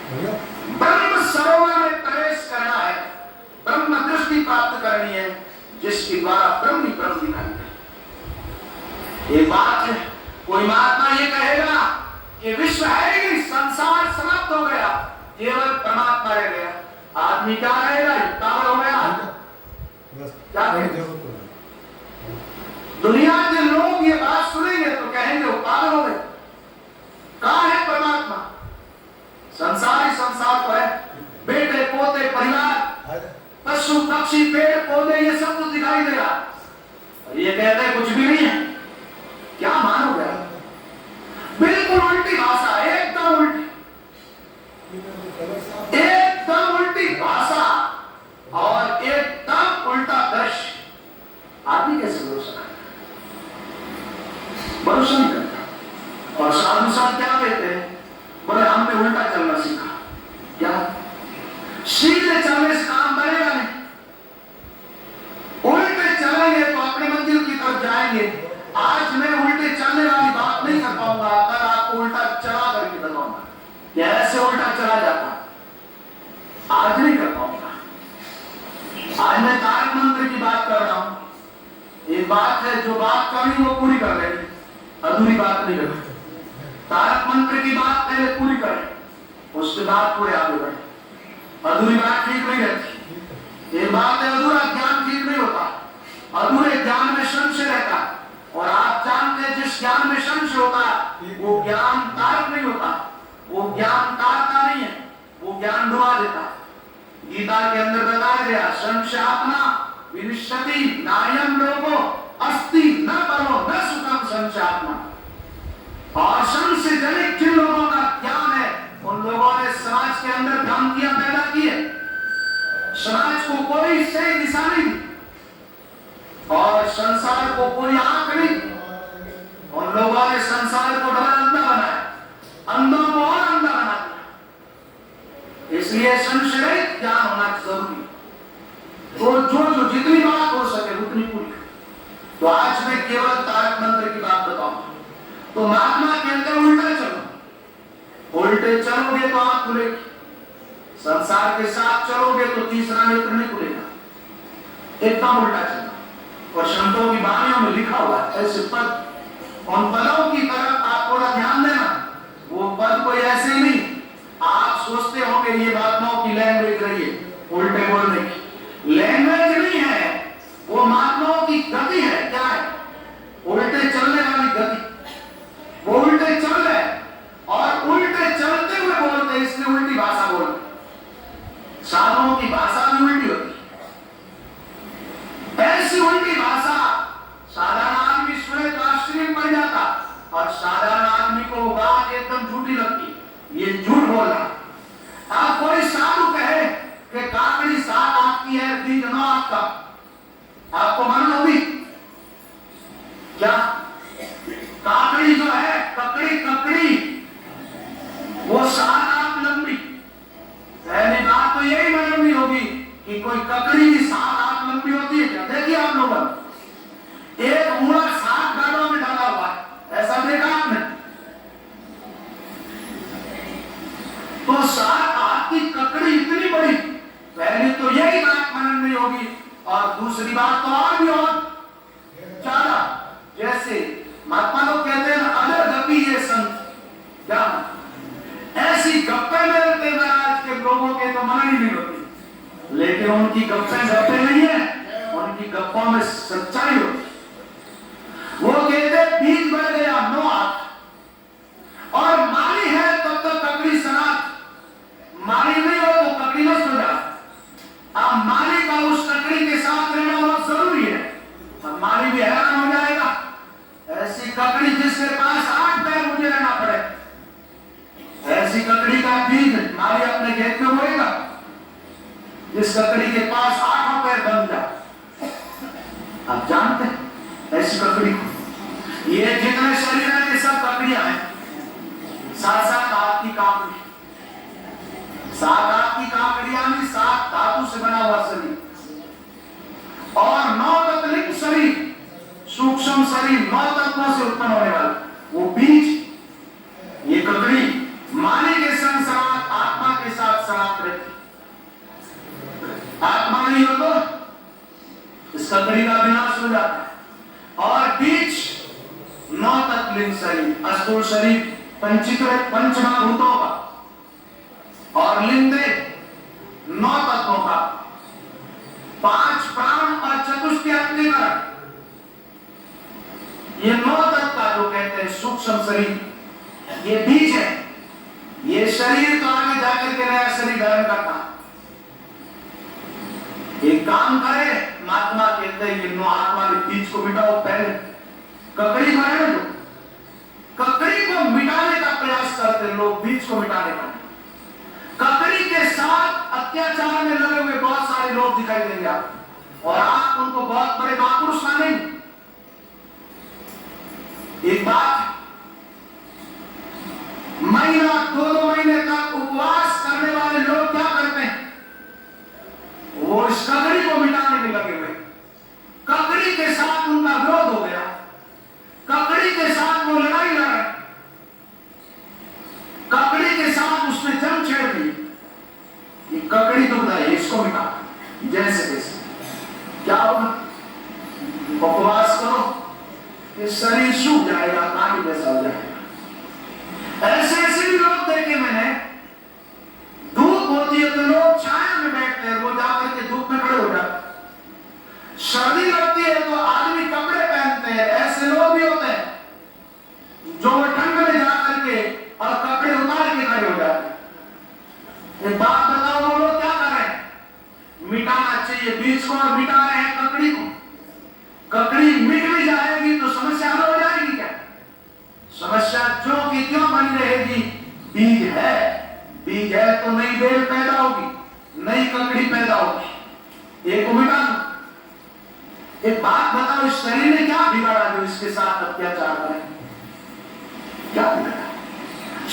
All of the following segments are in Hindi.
ब्रह्म सरोवर में प्रवेश करना है, ब्रह्म दृष्टि प्राप्त करनी है, जिसके द्वारा ब्रह्म ही ब्रह्म दिखाई दे। एक बात है, कोई महात्मा ये कहेगा कि विश्व है ही नहीं, संसार समाप्त हो गया, केवल परमात्मा रह गया, आदमी क्या रहेगा? पागल हो गया। क्या दुनिया के लोग ये बात सुनेंगे तो कहेंगे वो पागल हो गए। कहां है परमात्मा? संसार ही संसार तो है, बेटे पोते परिवार पशु पक्षी पेड़ पौधे ये सब कुछ दिखाई दे रहा, ये कहते हैं कुछ भी नहीं है। क्या मानोगे? बिल्कुल उल्टी भाषा, एकदम उल्टी, एकदम उल्टी भाषा और एकदम उल्टा दृश्य। आदमी कैसे भरोसा करेगा? भरोसा नहीं करता। और साधु संत क्या कहते हैं? बोले हमने उल्टा चलना सीखा। क्या? सीधे चलने से काम बनेगा नहीं, उल्टे चलेंगे तो अपने मंजिल की तरफ जाएंगे। आज मैं उल्टे चलने वाली बात नहीं कर पाऊंगा, कल आपको उल्टा चला करके बताऊंगा, या ऐसे उल्टा चला जाता, आज नहीं कर पाऊंगा। आज मैं तारक मंत्र की बात कर रहा हूं। एक बात है, जो बात करनी वो पूरी कर लेनी, अधूरी बात नहीं करनी। तारक मंत्र की बात पहले पूरी करें, उसके बाद पूरे आगे बढ़े। अधूरी बात ठीक नहीं रहती। एक बात है, अधूरा ज्ञान ठीक नहीं होता, अधूरे ज्ञान में संशय रहता, और आप जानते हैं जिस ज्ञान में संशय होता वो ज्ञान तारक नहीं होता, वो ज्ञान तारता नहीं है, वो ज्ञान डुबा देता। गीता के अंदर बताया गया, संशयात्मा विनिश्यति नायम लोगो अस्ति न परो न सुखम संशयात्मा। और संशय जनित जिन लोगों का ज्ञान है, उन लोगों ने समाज के अंदर भ्रांतियां पैदा की है, समाज को कोई सही दिशा नहीं दी, और संसार को कोई आंख नहीं। उन लोगों ने संसार को डबल अंधा बनाया, अंधों को और अंधा बना दिया। इसलिए संशय ज्ञान होना जरूरी। तो जो जितनी बात हो सके उतनी पूरी। तो आज मैं केवल तारक मंत्र की बात बताऊंगा। तो महात्मा के अंदर उल्टा चलो, उल्टे चलोगे तो आंख खुलेगी, संसार के साथ चलोगे तो तीसरा नेत्र नहीं खुलेगा, एकदम उल्टा चलना। और संतों की वाणियों में लिखा हुआ है ऐसे पद, उन पदों की तरफ आप थोड़ा ध्यान देना। वो पद कोई ऐसे ही नहीं, आप सोचते होंगे ये महात्माओं की लैंग्वेज रही है, उल्टे बोलने की लैंग्वेज नहीं है, वो महात्माओं की गति है। क्या है? उल्टे चलने वाली गति। वो उल्टे चल रहे और उल्टे चलते हुए बोलते, इसलिए उल्टी भाषा बोलते। साधुओं की भाषा भी उल्टी होती है। ऐसी उल्टी भाषा साधारण आदमी सुने तो आश्चर्य पड़ जाता, और साधारण आदमी को वो बात एकदम झूठी लगती, ये झूठ बोल रहा। अब कोई साधु कहे कि काकड़ी 7 आंख की है, दीन 9 आंख का, आपको मालूम होगी क्या? काकड़ी जो है, ककड़ी वो 7 आंख लंबी। पहली बात तो यही मालूम नहीं होगी कि कोई ककड़ी की 7 आंख लंबी होती है क्या? देखिए आप लोगों ने एक मुड़ा 7 गाड़ों में डाला हुआ है, ऐसा देखा आपने? तो 7 आंख की ककड़ी इतनी बड़ी, पहली तो यही बात मालूम नहीं होगी, और दूसरी बात तो और भी और ज्यादा। जैसे महात्मा लोग कहते हैं अदर गपी ये संत, क्या ऐसी गप्पे मिलते हैं आज के लोगों के तो मन ही नहीं होती, लेकिन उनकी गप्पे नहीं है, उनकी गप्पों में सच्चाई होती। वो कहते बीज बढ़ गया 9 आंख, और माली है तब तक ककड़ी सनात, माली नहीं हो तो ककड़ी नष्ट हो जाए। अब माली का उस ककड़ी के साथ रहना बहुत जरूरी है, अब माली भी हैरान हो जाएगा। ऐसी ककड़ी जिसके पास 8 पैर मुझे रहना पड़े, ऐसी ककड़ी का बीज माली अपने खेत में बोएगा, जिस ककड़ी के पास 8 पैर बन जाए। आप जानते हैं ऐसी ककड़ी को, ये जितने शरीर है ये सब ककड़ियां हैं। 7 हाथ की काकड़ी, 7 हाथ की काकड़ियां भी 7 धातु से बना हुआ शरीर, और 9 तत्लिंग शरीर, सूक्ष्म शरीर 9 तत्वों से उत्पन्न होने वाला वो बीज, ये ककड़ी माली के संग समाज, आत्मा के सड़ाप रहती, आत्मा नहीं हो तो इस ककड़ी का विनाश हो जाता है। और बीच 9 तत्लिंग शरीर, स्थूल शरीर पंचमहाभूतों का, और लिंदे 9 तत्वों का, 5 प्राण और चतुष्टयात्मिकरण, ये 9 तत्व का जो कहते हैं सूक्ष्म शरीर, ये बीज है। ये शरीर तो आगे जाकर के नया शरीर धारण करता, एक काम करे महात्मा कहते हैं ये 9 आत्मा के बीज को मिटाओ, पहले ककड़ी को है ना, ककड़ी को मिटाने का प्रयास करते लोग, बीज को मिटाने का। ककड़ी के साथ अत्याचार में लगे हुए बहुत सारे लोग दिखाई देंगे आप, और आप उनको बहुत बड़े महापुरुष मानेंगे। एक बात, महीना 2-2 महीने तक उपवास करने वाले लोग क्या करते हैं, वो इस ककड़ी को मिटाने में लगे हुए, ककड़ी के साथ उनका विरोध हो गया, ककड़ी के साथ वो लड़ाई लड़े, ककड़ी के साथ उसने जंग छेड़ दी, ये ककड़ी तो है, इसको मिटा जैसे तैसे। क्या होगा, उपवास करो, ये शरीर सूख जाएगा, कांटी जैसा हो जाएगा। ऐसे ऐसे भी लोग देखे मैंने, धूप होती है तो लोग छाया में बैठते हैं, वो जाकर के धूप में खड़े हो जाते। सर्दी लगती है तो आदमी कपड़े पहनते हैं, ऐसे लोग भी होते हैं जो ठंड में जाकर के और कपड़े उतार के खड़े हो जाते हैं। एक बात बताओ, वो लोग क्या कर रहे हैं, मिटाना चाहिए बीज को और मिटा रहे हैं ककड़ी को। ककड़ी मिट भी जाएगी तो समस्या हल हो जाएगी क्या? समस्या जो की क्यों बनी रहेगी, बीज है, बीज है तो नई बेल पैदा होगी, नई ककड़ी पैदा होगी, एक को मिटा दो। एक बात बताओ, इस शरीर ने क्या बिगाड़ा जो इसके साथ अत्याचार करे, क्या बिगाड़ा?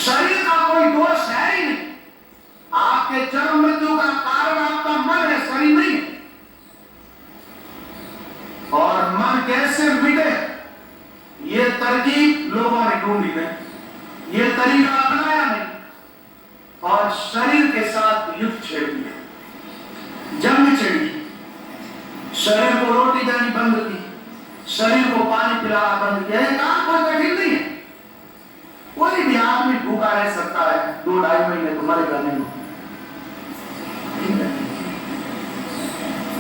शरीर का कोई दोष है ही नहीं, आपके जन्म मृत्यु का कारण आपका मन है, शरीर नहीं है। और मन कैसे मिटे, ये तरकीब लोगों ने ढूंढी नहीं, ये तरीका अपनाया नहीं, और शरीर के साथ युद्ध छेड़ दिया, जंग छेड़ी, शरीर को रोटी देनी बंद की, शरीर को पानी पिलाना बंद किया। ये काम कोई कठिन नहीं है, कोई भी आदमी भूखा रह सकता है 2-2.5 महीने, तो मरेगा नहीं।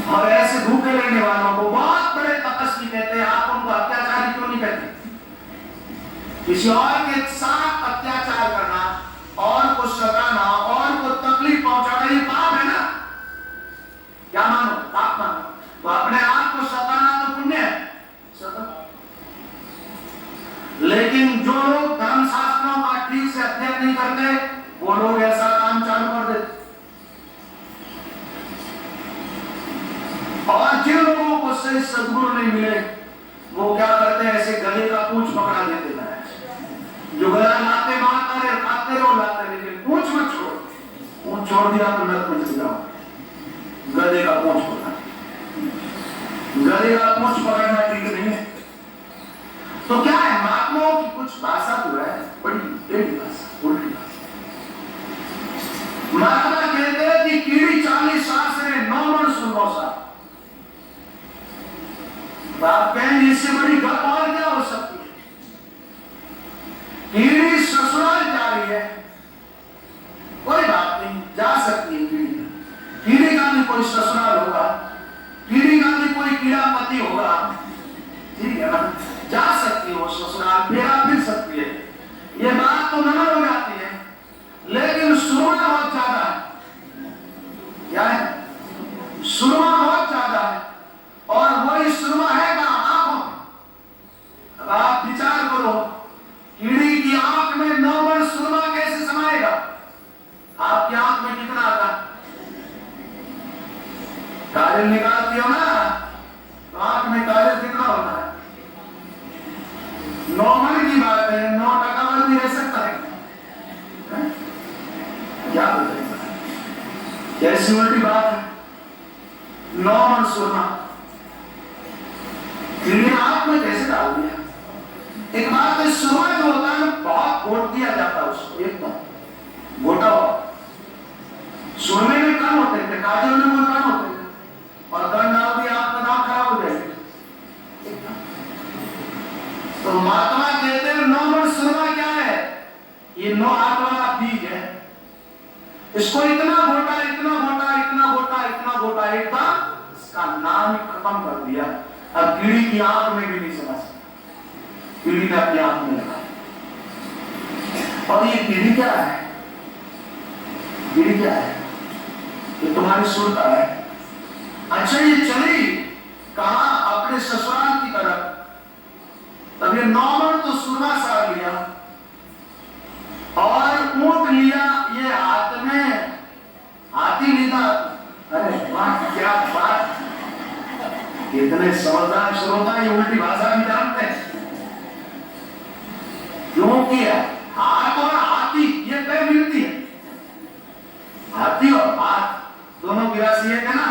और ऐसे भूखे रहने वालों को बहुत बड़े तपस्वी कहते हैं, आप उनको अत्याचारी क्यों नहीं कहते? किसी और के साथ अत्याचार करना, और को सताना, और को तकलीफ पहुंचाना, ये पाप है ना? क्या मानो, पाप मानो? तो अपने आप को सताना तो पुण्य है, लेकिन जो लोग धर्म शास्त्रों का ठीक से अध्ययन नहीं करते, वो लोग ऐसा काम चालू कर देते। और जिन लोगों को सही सद्गुरु नहीं मिले, वो क्या करते हैं, ऐसे गले का पूंछ पकड़ा देते हैं। जो गला लाते मारता रहे, खाते रहो, लाते, लेकिन पूंछ मत छोड़ो। पूंछ छोड़ दिया तो नरक में चले जाओ। गले का पूंछ पकड़ा, गले का पूंछ पकड़ना ठीक नहीं है। तो क्या है, महात्माओं की कुछ भाषा जो है बड़ी टेढ़ी भाषा, उल्टी भाषा। महात्मा कहते हैं कि कीड़ी 40 साल से 9 मन सुनो सा। आप कहेंगे इससे बड़ी गप और क्या हो सकती है? कीड़ी ससुराल जा रही है, कोई बात नहीं, जा सकती है कीड़ी। कीड़ी का भी कोई ससुराल होगा, कीड़ी का भी कोई कीड़ा पति होगा, ठीक है ना? जा सकती है वो ससुराल, फेरा फिर सकती है, ये बात तो नमन हो जाती है। लेकिन सुरमा बहुत ज्यादा है। क्या है? सुरमा बहुत ज्यादा है, और वही सुरमा है कहां? आंखों में। अब आप विचार करो, कीड़ी की आंख में 9 मन सुरमा कैसे समाएगा? आपकी आंख में कितना आता है? काजल निकालती हो ना, तो आंख में काजल कितना होता है? 9 मन की बात है, 9% भी रह सकता है। क्या बताएगा, कैसी उल्टी बात है? 9 मन सुरमा आप में कैसे डाल दिया? एक बात है, सुरमा जो होता है बहुत घोट दिया जाता है उसको, एकदम घोटा हुआ, काजल में कोई काम होते और गन डाल दिया आपका नाम खराब हो जाएगा। तो महात्मा कहते हैं नॉर्मल सुरमा क्या है? ये 9 हाथ वाला बीज है, इसको इतना घोटा इतना घोटा इतना घोटा इतना घोटा एकदम इसका नाम ही खत्म कर दिया। अब कीड़ी की आंख में भी नहीं समझ सकता, कीड़ी ने अपनी आंख में लगा। और ये कीड़ी क्या है? कीड़ी क्या है? ये तुम्हारी सुरता है। अच्छा ये चली कहा? अपने ससुराल की तरफ। तब ये नॉर्मल तो सुरमा सार लिया और ऊंट लिया, ये हाथ में हाथी लिया। अरे वाह क्या बात, इतने समझदार श्रोता ये उल्टी भाषा भी जानते हैं। क्यों किया? हाथ और हाथी ये कई मिलती है, हाथी और हाथ दोनों की राशि है ना।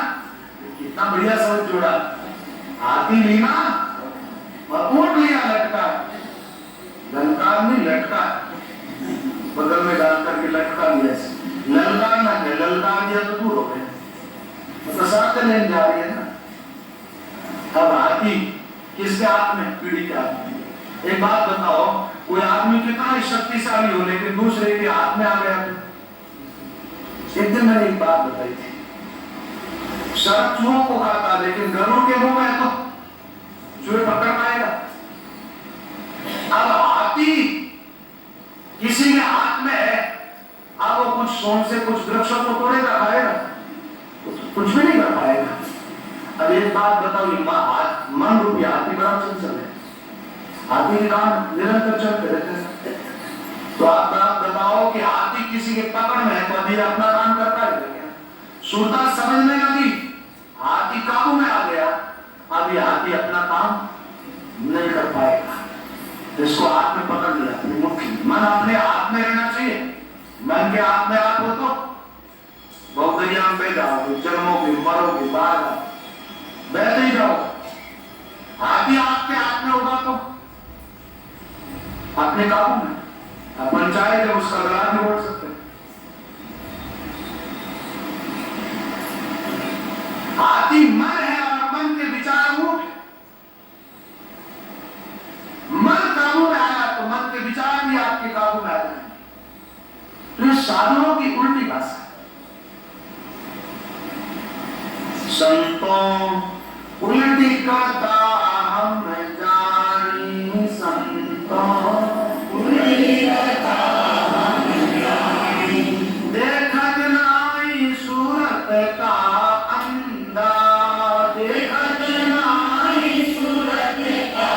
कितना बढ़िया शब्द जोड़ा, हाथी लेना और ऊंट लिया लटका, ललकार नहीं लटका, बगल में डाल करके लटका लिया, ललकार ना है, ललकार दिया तो दूर हो गए, मतलब साथ लेने जा रही है ना। अब हाथी किसके हाथ में? पीढ़ी के हाथ में। एक बात बताओ, कोई आदमी कितना ही शक्तिशाली हो लेकिन दूसरे के हाथ में आ गया तो। एक दिन मैंने एक बात बताई थी, सर्प चूहों को खाता लेकिन गरुड़ के मुंह में तो चूहे पकड़ पाएगा। अब हाथी किसी के हाथ में है, अब वो कुछ सोन से कुछ वृक्षों को तोड़ेगा, खाएगा? कुछ भी नहीं कर पाएगा। अब एक बात बताओ, मन रूपी हाथी बड़ा चंचल है, हाथी के काम निरंतर चलते रहते हैं। तो आप बताओ कि हाथी किसी के पकड़ में है तो अभी अपना काम करता है। सुरता समझने लगी, हाथी काबू में आ गया, अभी हाथी अपना काम नहीं कर पाएगा। इसको हाथ में पकड़ लिया, अपनी मुट्ठी। मन अपने हाथ में रहना चाहिए, मन के हाथ में आप हो तो बहुत दरिया में बह जाओगे, जन्मोगे मरोगे, बाहर बहते ही जाओ। हाथी आपके हाथ में होगा तो अपने काबू में, अपन चाहे जब उसका गला नहीं ओढ़ सकते। हाथी मन है और मन के विचार ऊंट। मन काबू में आया तो मन के विचार भी आपके काबू में आ जाएंगे। तो ये साधुओं की उल्टी भाषा। संतों उल्टी करता हम जानी, संतों उल्टी करता हम जानी, देखत नाई सूरत का अंधा, देखत नाई सूरत का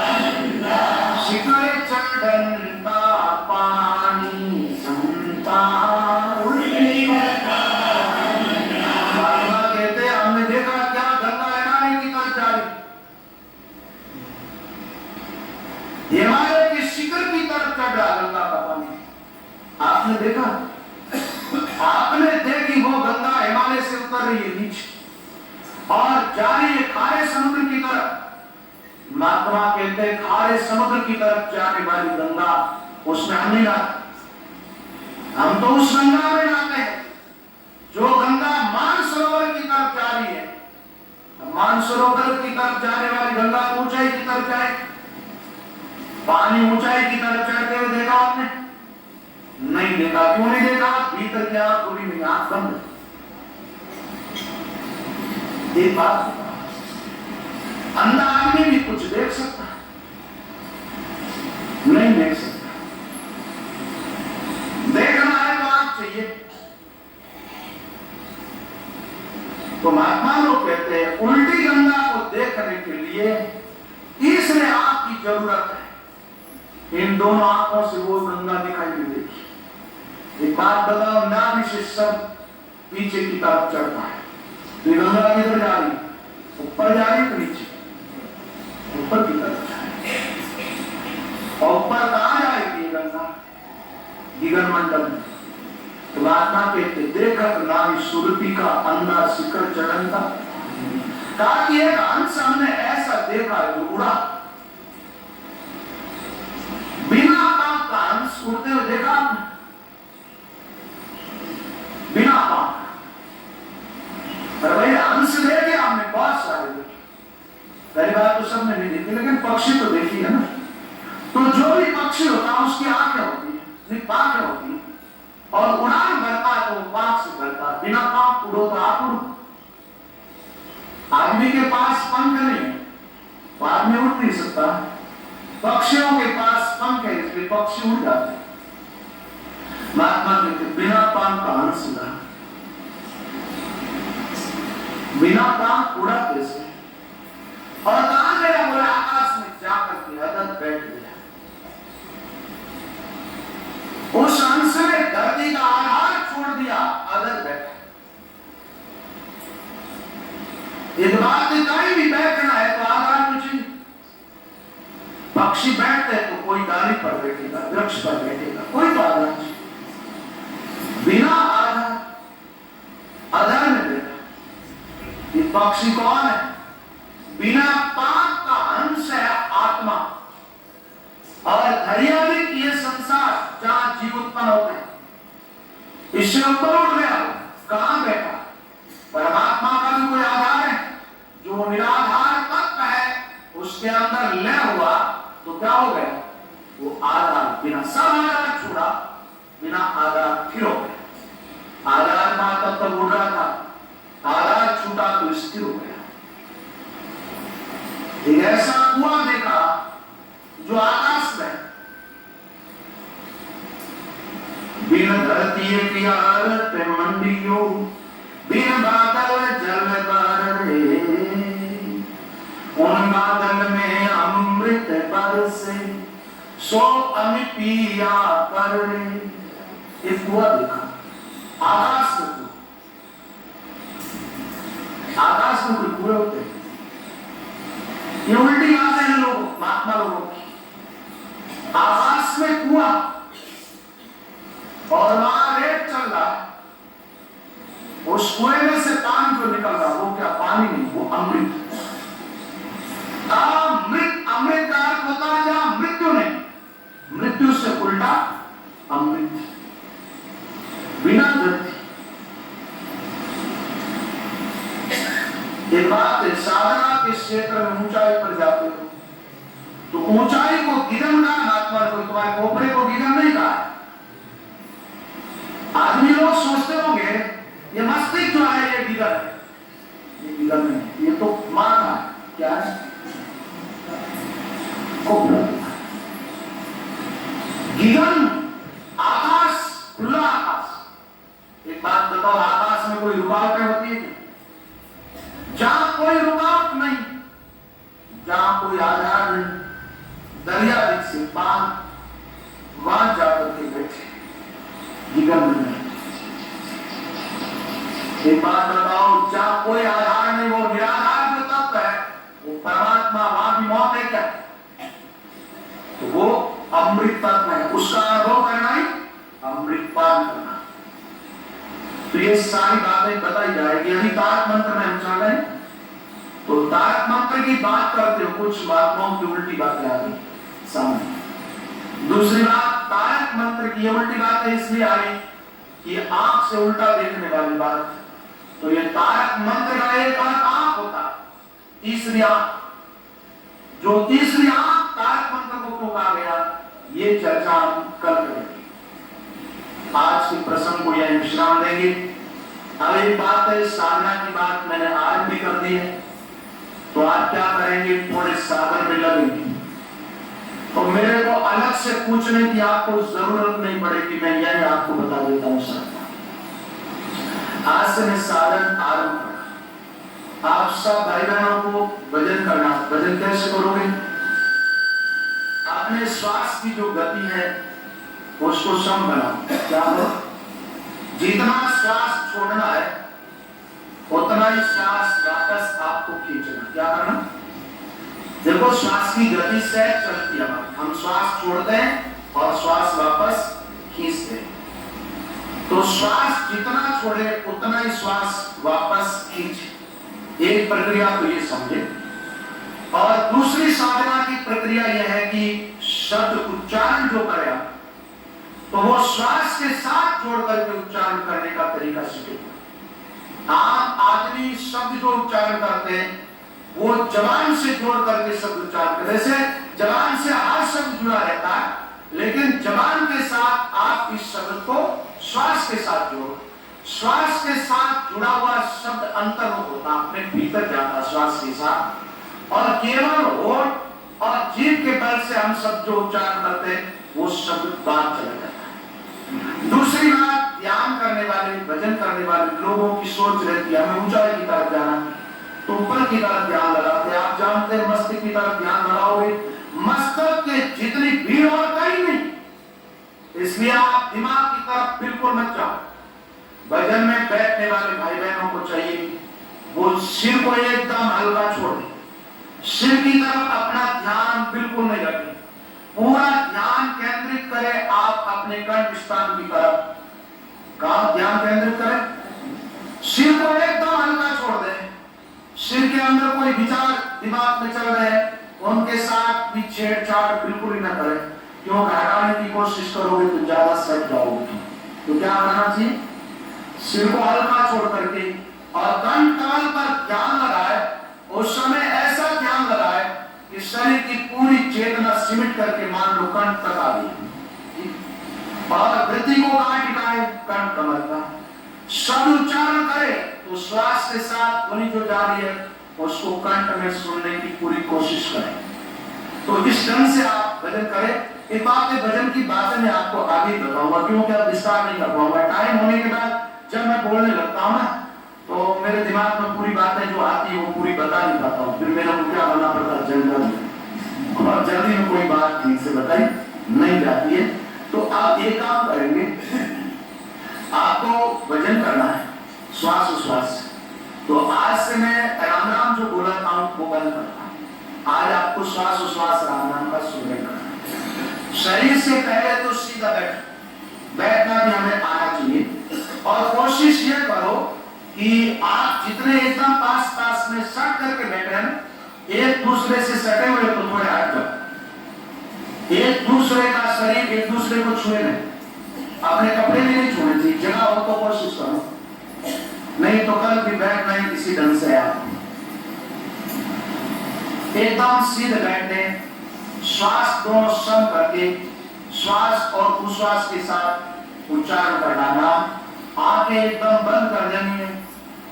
अंधा, शिकर चढ़ता पानी संता उल्टी करता। कहते हमने देखा क्या गंगा हिमालय की तरफ जा रही, हिमालय के शिखर की तरफ चढ़ रहा गंगा का पानी। आपने देखा? आपने देखी वो गंगा हिमालय से उतर रही है नीचे और जा रही है खारे समुद्र की तरफ। महात्मा कहते हैं खारे समुद्र की तरफ जाने वाली गंगा, उसमें हम नहीं नहाते, हम तो उस गंगा में नहाते हैं जो गंगा मानसरोवर की तरफ जा रही है। मानसरोवर की तरफ जाने वाली गंगा ऊंचाई की तरफ जाए, पानी ऊंचाई की तरफ चढ़ते हुए देखा आपने? नहीं देखा। क्यों नहीं देखा? भीतर की आंख खुली नहीं, आंख बंद। एक बात, अंधा आदमी भी कुछ देख सकता है? नहीं देख सकता। देखना है तो आंख चाहिए। तो महात्मा लोग कहते हैं उल्टी गंगा को देखने के लिए तीसरे आंख की जरूरत है। इन दोनों आंखों से वो गंगा दिखाई नहीं देती। एक बात बताओ, नाभि से सब पीछे की तरफ चढ़ता है तो गंगा किधर जा रही? ऊपर जा रही है, नीचे ऊपर की तरफ जा रही है। और ऊपर कहां जाएगी गंगा? गगन मंडल में। तो महात्मा कहते देखत नाई सुरपी का अंधा शिखर चढ़ता, कहा कि एक हंस हमने ऐसा देखा जो उड़ा, बिना पांव का हंस उड़ते हुए देखा आपने? बिना पांव। हंस देखे हमने, बहुत सारे देखे, पहली बात तो सबने नहीं देखी, लेकिन पक्षी तो देखी है ना। तो जो भी पक्षी होता है उसकी आंखें होती है, पाखें होती है, और उड़ान भरता है तो पांख से भरता है, बिना पांख उड़ो तो आप उड़ो। आदमी के पास पंख नहीं है तो आदमी उड़ नहीं सकता, पक्षियों के पास पंख है इसलिए पक्षी उड़ जाते हैं। महात्मा कहते बिना पंख का हंस उड़ा, बिना पंख उड़ा कैसे? और कहां गया? बोले आकाश में जाकर के अदर बैठ गया। उस हंस ने धरती का आधार छोड़ दिया, अदर बैठा। एक बात कहीं भी बैठना है तो आधार कुछ नहीं। पक्षी बैठते हैं तो कोई डाली पर बैठेगा, वृक्ष पर बैठेगा, कोई तो आधार नहीं। बिना आधार आधार में बैठा। ये पक्षी कौन है? बिना पांख का हंस है आत्मा। और हरियाली ये संसार जहां जीव उत्पन्न होते हैं, इससे ऊपर उठ गया, कहां बैठा? परमात्मा का भी कोई आधार है? जो निराधार तत्व है उसके अंदर लय हुआ तो क्या हो गया? वो आधार, बिना सब आधार छोड़ा, बिना आधार फिर हो गया। आधार था तब उड़ रहा था, आधार छूटा तो स्थिर हो गया। एक ऐसा कुआं देखा जो आकाश में, बिन धरती की आरत मंडियो, बिन बादल जल बरसे, उन बादल में अमृत बरसे, सो अमि पिया कर। एक कुआं देखा आकाश में, आकाश में कोई कुएं होते? ये उल्टी बात है लोग, महात्मा लोगों की। आकाश में कुआं और वहां रेत चल रहा है, उस कुएं में से पानी जो निकल रहा, वो क्या पानी नहीं, वो अमृत। अमृत, अमृत का अर्थ होता है जहां मृत्यु नहीं, मृत्यु से उल्टा अमृत। बिना धरती। एक बात है, साधना के क्षेत्र में ऊंचाई पर जाते हो तो ऊंचाई को गिरन का महात्मा को, तुम्हारे खोपड़े को गिरन नहीं कहा। आदमी लोग सोचते होंगे ये मस्तिष्क जो है ये गिरन है, ये गिरन नहीं, ये तो माथा है। क्या है? खोपड़ा। गिरन आकाश, खुला आकाश। एक बात बताओ, आकाश में कोई रुकावटें होती है? जहां कोई रुकावट नहीं, जहां कोई आधार नहीं, दरिया दिख से पार, वहां जाकर के बैठे, गिरन नहीं। एक बात बताओ, जहां कोई आधार नहीं, वो निराधार जो तत्व है, वो परमात्मा, वहां भी मौत है क्या? तो वो अमृत तत्व है, उसका अनुभव करना ही अमृत पान करना। तो ये सारी बातें बताई जाएगी। यदि तारक मंत्र में हम चल रहे हैं तो तारक मंत्र की बात करते हो, कुछ महात्माओं की उल्टी बातें आ गई सामने। दूसरी बात, तारक मंत्र की ये उल्टी बातें इसलिए आई कि आंख से उल्टा देखने वाली बात। तो ये तारक मंत्र का एक अर्थ आंख होता, तीसरी आंख, जो तीसरी आंख तारक मंत्र को क्यों कहा गया, ये चर्चा हम कल करेंगे। आज के प्रसंग को यह विश्राम देंगे। अब एक बात है, साधना की बात मैंने आज भी कर दी है, तो आज क्या करेंगे, थोड़े साधन में लगेंगे। तो मेरे को अलग से पूछने की आपको जरूरत नहीं पड़ेगी, मैं यही आपको बता देता हूं। साधना आज से मैं साधन आरंभ कर, आप सब भाई बहनों को भजन करना। भजन कैसे करोगे? अपने श्वास की जो गति है उसको सम बनाओ। क्या हो? जितना श्वास छोड़ना है उतना ही श्वास वापस आपको खींचना। क्या करना? देखो, श्वास की गति सहज चलती है हमारी, हम श्वास छोड़ते हैं और श्वास वापस खींचते हैं। तो श्वास जितना छोड़े उतना ही श्वास वापस खींचे। एक प्रक्रिया तो ये समझे। और दूसरी साधना की प्रक्रिया यह है कि शब्द उच्चारण जो करें तो वो श्वास के साथ जोड़ करके उच्चारण करने का तरीका सीखे। आम आदमी शब्द जो उच्चारण करते हैं वो जबान से जोड़ करके शब्द उच्चारण करते, जैसे जबान से हर शब्द जुड़ा रहता है, लेकिन जबान के साथ आप इस शब्द को श्वास के साथ जोड़ो। श्वास के साथ जुड़ा हुआ शब्द अंतर्मुख होता, अपने भीतर जाता श्वास के साथ, और केवल होठ और जीभ के बल से हम शब्द जो उच्चारण करते हैं वो शब्द बाहर चला जाता है। दूसरी बात, ध्यान करने वाले, भजन करने वाले लोगों की सोच रहती है हमें ऊंचाई की तरफ जाना, तो ऊपर की तरफ ध्यान लगाते। आप जानते हैं मस्तिष्क की तरफ ध्यान लगाओगे, मस्तक के जितनी भीड़ और कहीं नहीं, इसलिए आप दिमाग की तरफ बिल्कुल मत जाओ। भजन में बैठने वाले भाई बहनों को चाहिए वो सिर को एकदम हल्का छोड़ दे, सिर की तरफ अपना ध्यान बिल्कुल नहीं रखें, पूरा ध्यान केंद्रित करें आप अपने कंठ स्थान की तरफ। कहां ध्यान केंद्रित करें? सिर को एकदम हल्का छोड़ दें। सिर के अंदर कोई विचार दिमाग में चल रहे हैं उनके साथ भी छेड़छाड़ बिल्कुल ही ना करें, क्यों हटाने की कोशिश करोगे तो ज्यादा सट जाओगे। तो क्या करना चाहिए? सिर को हल्का छोड़ करके और कंठ कमल पर ध्यान लगाए। उस समय ऐसा ध्यान लगाए कि शरीर की पूरी चेतना सिमट करके मान लो कंठ तक आ गई, और वृद्धि को कहां टिकाए? कंठ कमल का। शब्द उच्चारण करे तो श्वास के साथ ध्वनि जो जा रही है उसको कंठ में सुनने की पूरी कोशिश करें। तो इस ढंग से आप भजन करें। एक बात है, भजन की बातें मैं आपको आगे बताऊंगा, क्योंकि अब विस्तार नहीं कर पाऊंगा। टाइम होने के बाद जब मैं बोलने लगता हूँ ना तो मेरे दिमाग में पूरी बातें जो आती है वो पूरी बता नहीं पाता हूँ, फिर मेरा को क्या करना पड़ता है जल्दी, और जल्दी में कोई बात ठीक से बताई नहीं जाती है। तो आप एक काम करेंगे, आपको भजन करना है श्वास उश्वास। तो आज से मैं राम राम जो बोला था वो बंद करता हूं। आज आपको श्वास उश्वास राम राम का सुनने करना। शरीर से पहले तो सीधा बैठना भी हमें आना चाहिए, और कोशिश ये करो कि आप जितने एकदम पास पास में सट करके बैठे हैं, एक दूसरे से सटे हुए तो थोड़े हट जाओ। एक दूसरे का शरीर एक दूसरे को छुए नहीं, अपने कपड़े भी नहीं छूने चाहिए, जगह हो तो कोशिश करो, नहीं तो कल भी बैठना ही किसी ढंग से आप एकदम सीधे बैठने, श्वास दोनों सम करके श्वास और उश्वास के साथ उच्चारण करना। नाम आंखें एकदम बंद कर देनी है,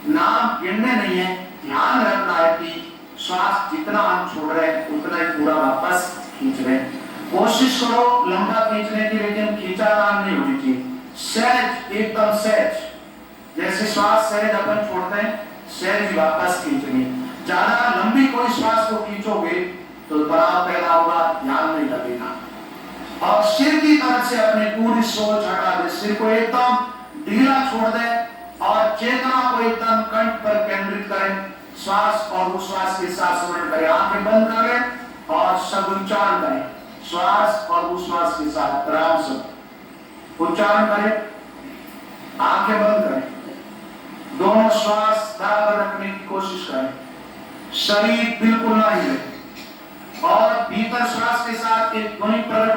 नाम गिनने नहीं है, ध्यान रखना है कि श्वास जितना हम छोड़ रहे हैं उतना ही पूरा वापस खींच रहे हैं। कोशिश करो लंबा खींचने की, लेकिन खींचातान नहीं होनी चाहिए, सहज एकदम सहज, जैसे श्वास सहज अपन छोड़ते हैं सहज वापस खींचनी। ज्यादा लंबी कोई श्वास को खींचोगे तो तनाव पैदा होगा, ध्यान नहीं लगेगा। और सिर की तरफ से अपनी पूरी सोच हटा दे, सिर को एकदम ढीला छोड़ दे और चेतना को एकदम कंठ पर केंद्रित करें। श्वास और उश्वास के साथ स्मरण करें, आंखें बंद करें और शब्द उच्चारण करें। श्वास और उश्वास के साथ राम शब्द उच्चारण करें, आंखें बंद करें, दोनों श्वास बराबर रखने की कोशिश करें, शरीर बिल्कुल ना हिले, और भीतर श्वास के साथ एक ध्वनि प्रकट